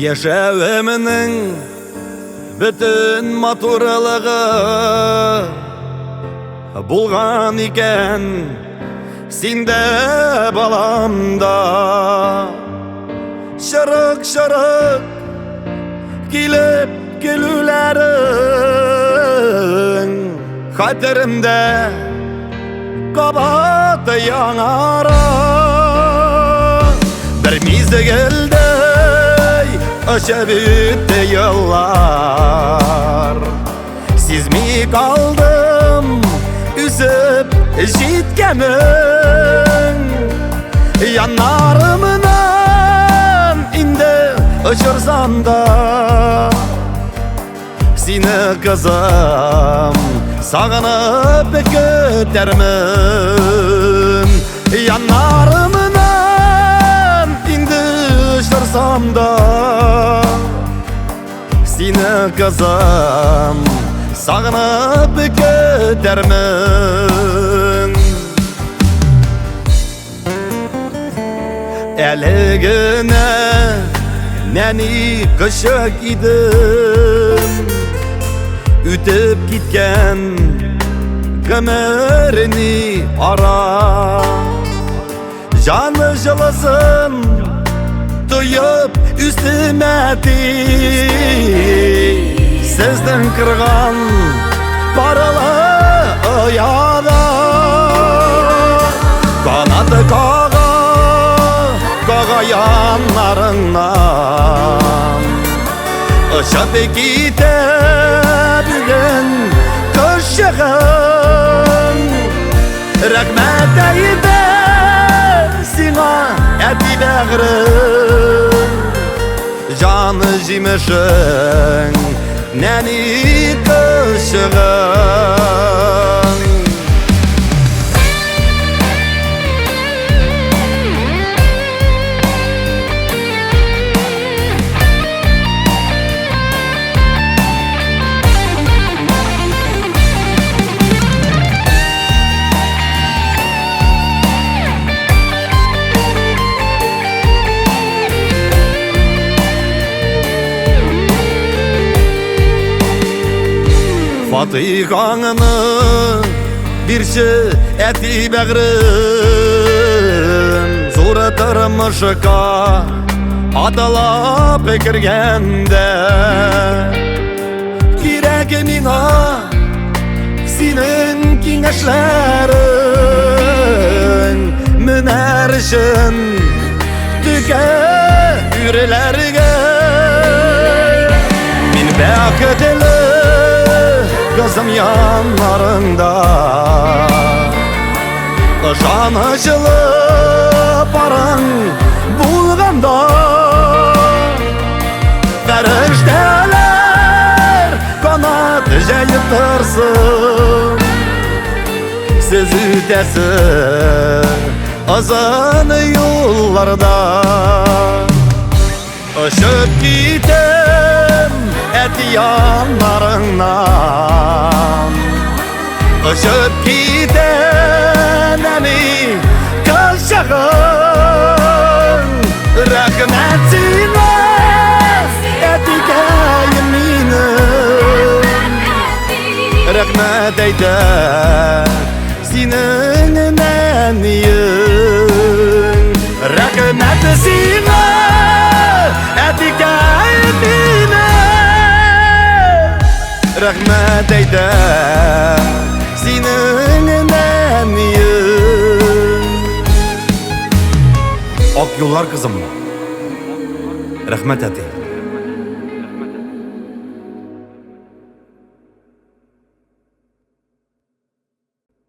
Yaşavımның bütün maturalığı bulgan iken sinde balamda. Şarık şarık kilip gülülerin haterimde kabat yanara. Bir mizgilde aşa bitti yıllar. Siz mi kaldım üzüp jitkemin yanlarımdan indi ışırsam da. Seni kızım sağınıp götermin yanlarımdan indi ışırsam da. Seni kızım sağınıp götermin. Eligine neni kışık idim, ütüp gitken gömerini ara. Canı жылысын duyup üstüme değil, sizden kırgan paralı yada. Kanadı kağa yanlarından ışıp gide bugün kışığın. Rahmet eyde sina eti bağrın, canı jimişin neni kışığın. Fatiha'nı birçi eti bağrın, zor tırmışka adalap kirgende. Kirek mina senin kengeşlerin, münerşin tüke yürelerge. Min beketeli kızım yanlarında, canı жылы paran bulganda. Ferişteler kanat jayıp tırsın, siz ütesi azan yollarda. Işıp gitem et yanlarından, ışıp gidenemi kışığın. Rahmetine etike yeminim, rahmet eyde senin neniyin. Rahmet sine etike yeminim, rahmet eyde senin neniyin. Ak yollar kızım, rahmet eti.